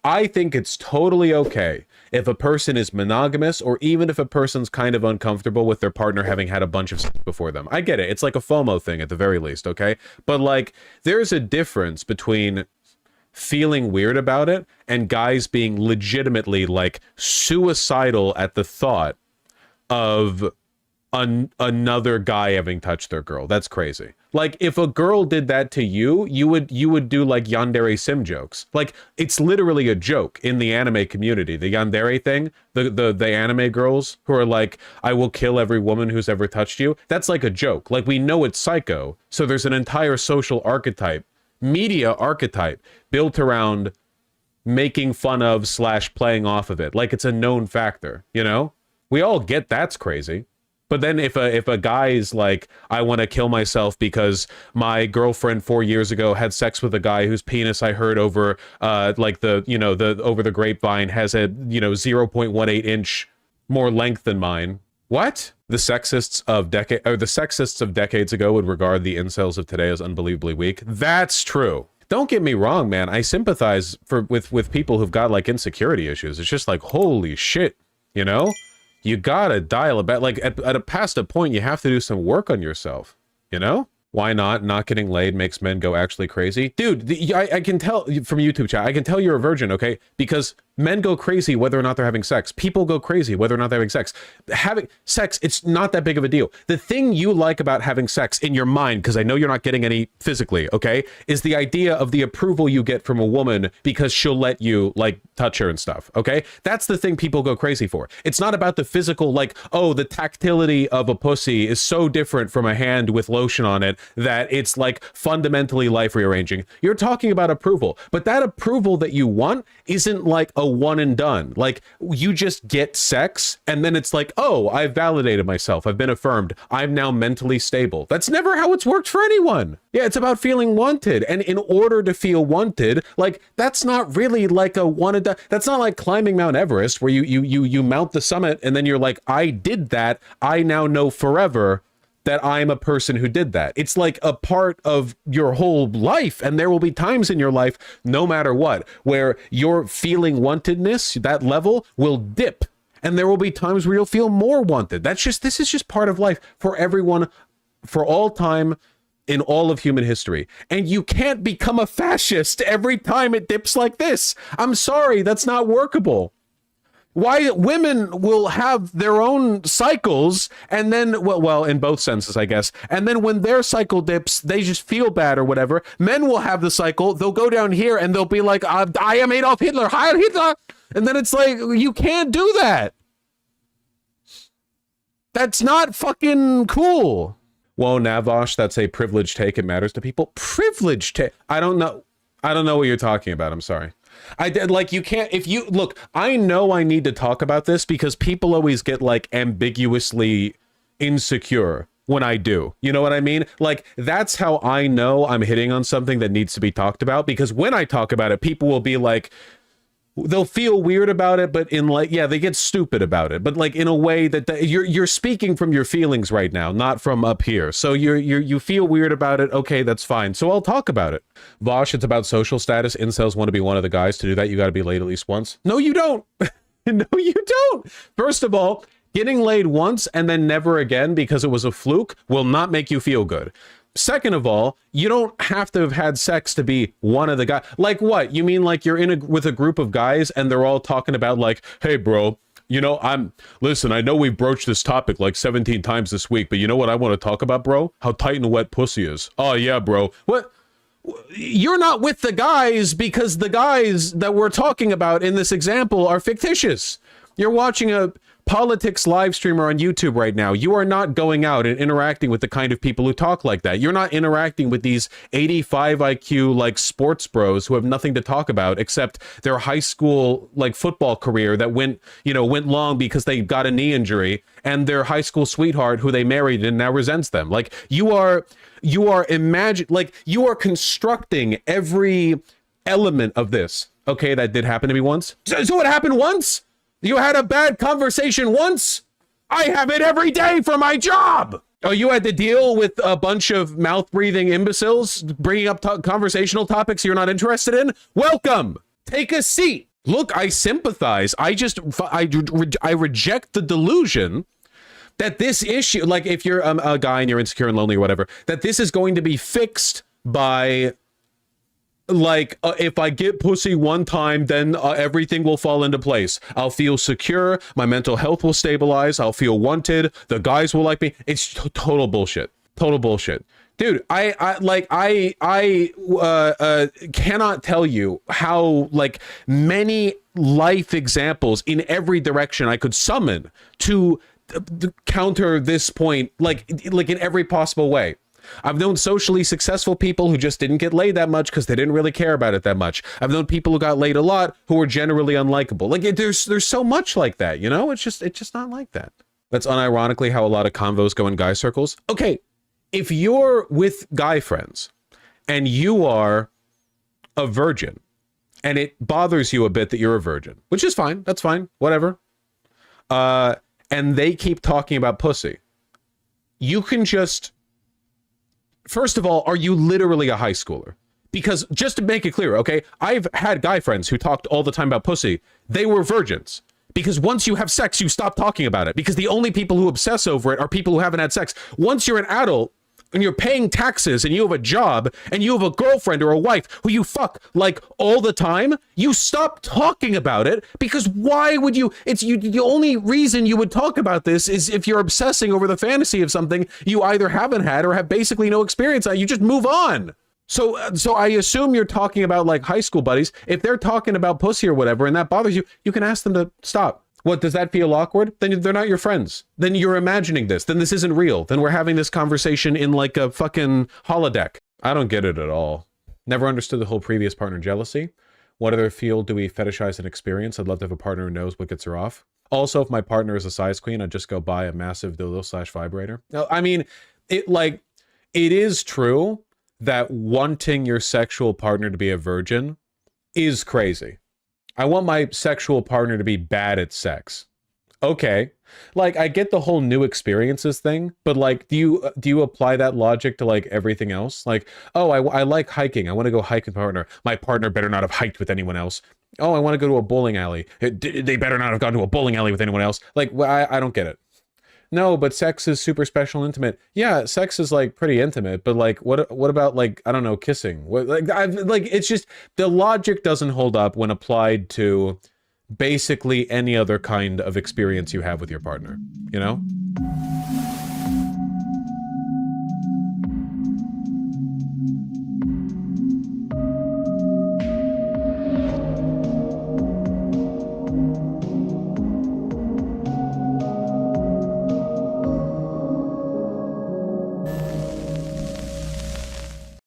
I think it's totally okay if a person is monogamous, or even if a person's kind of uncomfortable with their partner having had a bunch of sex before them. I get it. It's like a FOMO thing at the very least, okay? But like, there's a difference between feeling weird about it and guys being legitimately like suicidal at the thought of another guy having touched their girl. That's crazy. Like, if a girl did that to you, you would do like yandere sim jokes. Like, it's literally a joke in the anime community. The yandere thing, the anime girls who are like, I will kill every woman who's ever touched you. That's like a joke. Like, we know it's psycho. So there's an entire social archetype, media archetype built around making fun of / playing off of it. Like, it's a known factor, you know? We all get that's crazy. But then if a guy's like, I want to kill myself because my girlfriend 4 years ago had sex with a guy whose penis I heard over like over the grapevine has a 0.18 inch more length than mine. What? The sexists of decades ago would regard the incels of today as unbelievably weak. That's true. Don't get me wrong, man. I sympathize with people who've got like insecurity issues. It's just like, holy shit, you know? You gotta dial it back. Like, past a point, you have to do some work on yourself, you know? Why not? Not getting laid makes men go actually crazy. Dude, I can tell from YouTube chat, I can tell you're a virgin, okay? Because men go crazy whether or not they're having sex. People go crazy whether or not they're having sex. Having sex, it's not that big of a deal. The thing you like about having sex in your mind, because I know you're not getting any physically, okay, is the idea of the approval you get from a woman because she'll let you, like, touch her and stuff, okay? That's the thing people go crazy for. It's not about the physical, like, oh, the tactility of a pussy is so different from a hand with lotion on it that it's, like, fundamentally life rearranging. You're talking about approval, but that approval that you want isn't, like, a one and done. Like, you just get sex and then it's like, oh, I've validated myself, I've been affirmed, I'm now mentally stable. That's never how it's worked for anyone. Yeah, it's about feeling wanted, and in order to feel wanted, like, that's not really like a one and done. That's not like climbing Mount Everest where you mount the summit and then you're like, I did that, I now know forever that I'm a person who did that. It's like a part of your whole life, and there will be times in your life, no matter what, where your feeling wantedness, that level, will dip, and there will be times where you'll feel more wanted. This is just part of life for everyone, for all time, in all of human history. And you can't become a fascist every time it dips like this. I'm sorry, that's not workable. Why women will have their own cycles, and then, well, in both senses, I guess. And then when their cycle dips, they just feel bad or whatever. Men will have the cycle. They'll go down here and they'll be like, I am Adolf Hitler, Heil Hitler. And then it's like, you can't do that. That's not fucking cool. Whoa, Navosh, that's a privileged take. It matters to people. Privileged take. I don't know what you're talking about. I'm sorry. I did, like, you can't, if you look, I know I need to talk about this because people always get like ambiguously insecure when I do, you know what I mean? Like, that's how I know I'm hitting on something that needs to be talked about, because when I talk about it, people will be like, they'll feel weird about it, but in like, yeah, they get stupid about it, but like in a way that you're speaking from your feelings right now, not from up here. So you feel weird about it. Okay, that's fine. So I'll talk about it. Vaush, it's about social status. Incels want to be one of the guys. To do that, you got to be laid at least once. No, you don't. No, you don't. First of all, getting laid once and then never again because it was a fluke will not make you feel good. Second of all, you don't have to have had sex to be one of the guys. Like, what? You mean like you're with a group of guys and they're all talking about like, hey, bro, you know, listen, I know we've broached this topic like 17 times this week, but you know what I want to talk about, bro? How tight and wet pussy is. Oh, yeah, bro. What? You're not with the guys because the guys that we're talking about in this example are fictitious. You're watching a politics live streamer on YouTube right now. You are not going out and interacting with the kind of people who talk like that. You're not interacting with these 85 IQ like sports bros who have nothing to talk about except their high school like football career that went long because they got a knee injury, and their high school sweetheart who they married and now resents them. Like, you are constructing every element of this. Okay, that did happen to me once. So it happened once? You had a bad conversation once? I have it every day for my job. Oh, you had to deal with a bunch of mouth-breathing imbeciles bringing up conversational topics you're not interested in? Welcome. Take a seat. Look, I sympathize. I reject the delusion that this issue, like if you're a guy and you're insecure and lonely or whatever, that this is going to be fixed by, like, if I get pussy one time, then everything will fall into place. I'll feel secure. My mental health will stabilize. I'll feel wanted. The guys will like me. It's total bullshit. Total bullshit. Dude, I cannot tell you how, like, many life examples in every direction I could summon to counter this point, like in every possible way. I've known socially successful people who just didn't get laid that much because they didn't really care about it that much. I've known people who got laid a lot who were generally unlikable. Like, there's so much like that, you know? It's just not like that. That's unironically how a lot of convos go in guy circles. Okay, if you're with guy friends and you are a virgin and it bothers you a bit that you're a virgin, which is fine, that's fine, whatever. And they keep talking about pussy. You can just, first of all, are you literally a high schooler? Because just to make it clear, okay, I've had guy friends who talked all the time about pussy. They were virgins. Because once you have sex, you stop talking about it. Because the only people who obsess over it are people who haven't had sex. Once you're an adult and you're paying taxes and you have a job and you have a girlfriend or a wife who you fuck like all the time, you stop talking about it. Because why would you? The only reason you would talk about this is if you're obsessing over the fantasy of something you either haven't had or have basically no experience on. You just move on. So I assume you're talking about like high school buddies. If they're talking about pussy or whatever and that bothers you, you can ask them to stop. What, does that feel awkward? Then they're not your friends. Then you're imagining this. Then this isn't real. Then we're having this conversation in like a fucking holodeck. I don't get it at all. Never understood the whole previous partner jealousy. What other field do we fetishize and experience? I'd love to have a partner who knows what gets her off. Also, if my partner is a size queen, I'd just go buy a massive dildo/vibrator. No, I mean, it is true that wanting your sexual partner to be a virgin is crazy. I want my sexual partner to be bad at sex. Okay. Like, I get the whole new experiences thing, but like, do you apply that logic to like everything else? Like, oh, I like hiking. I want to go hike with my partner. My partner better not have hiked with anyone else. Oh, I want to go to a bowling alley. They better not have gone to a bowling alley with anyone else. Like, I don't get it. No, but sex is super special and intimate. Yeah, sex is like pretty intimate, but like what about like, I don't know, kissing? It's just the logic doesn't hold up when applied to basically any other kind of experience you have with your partner, you know?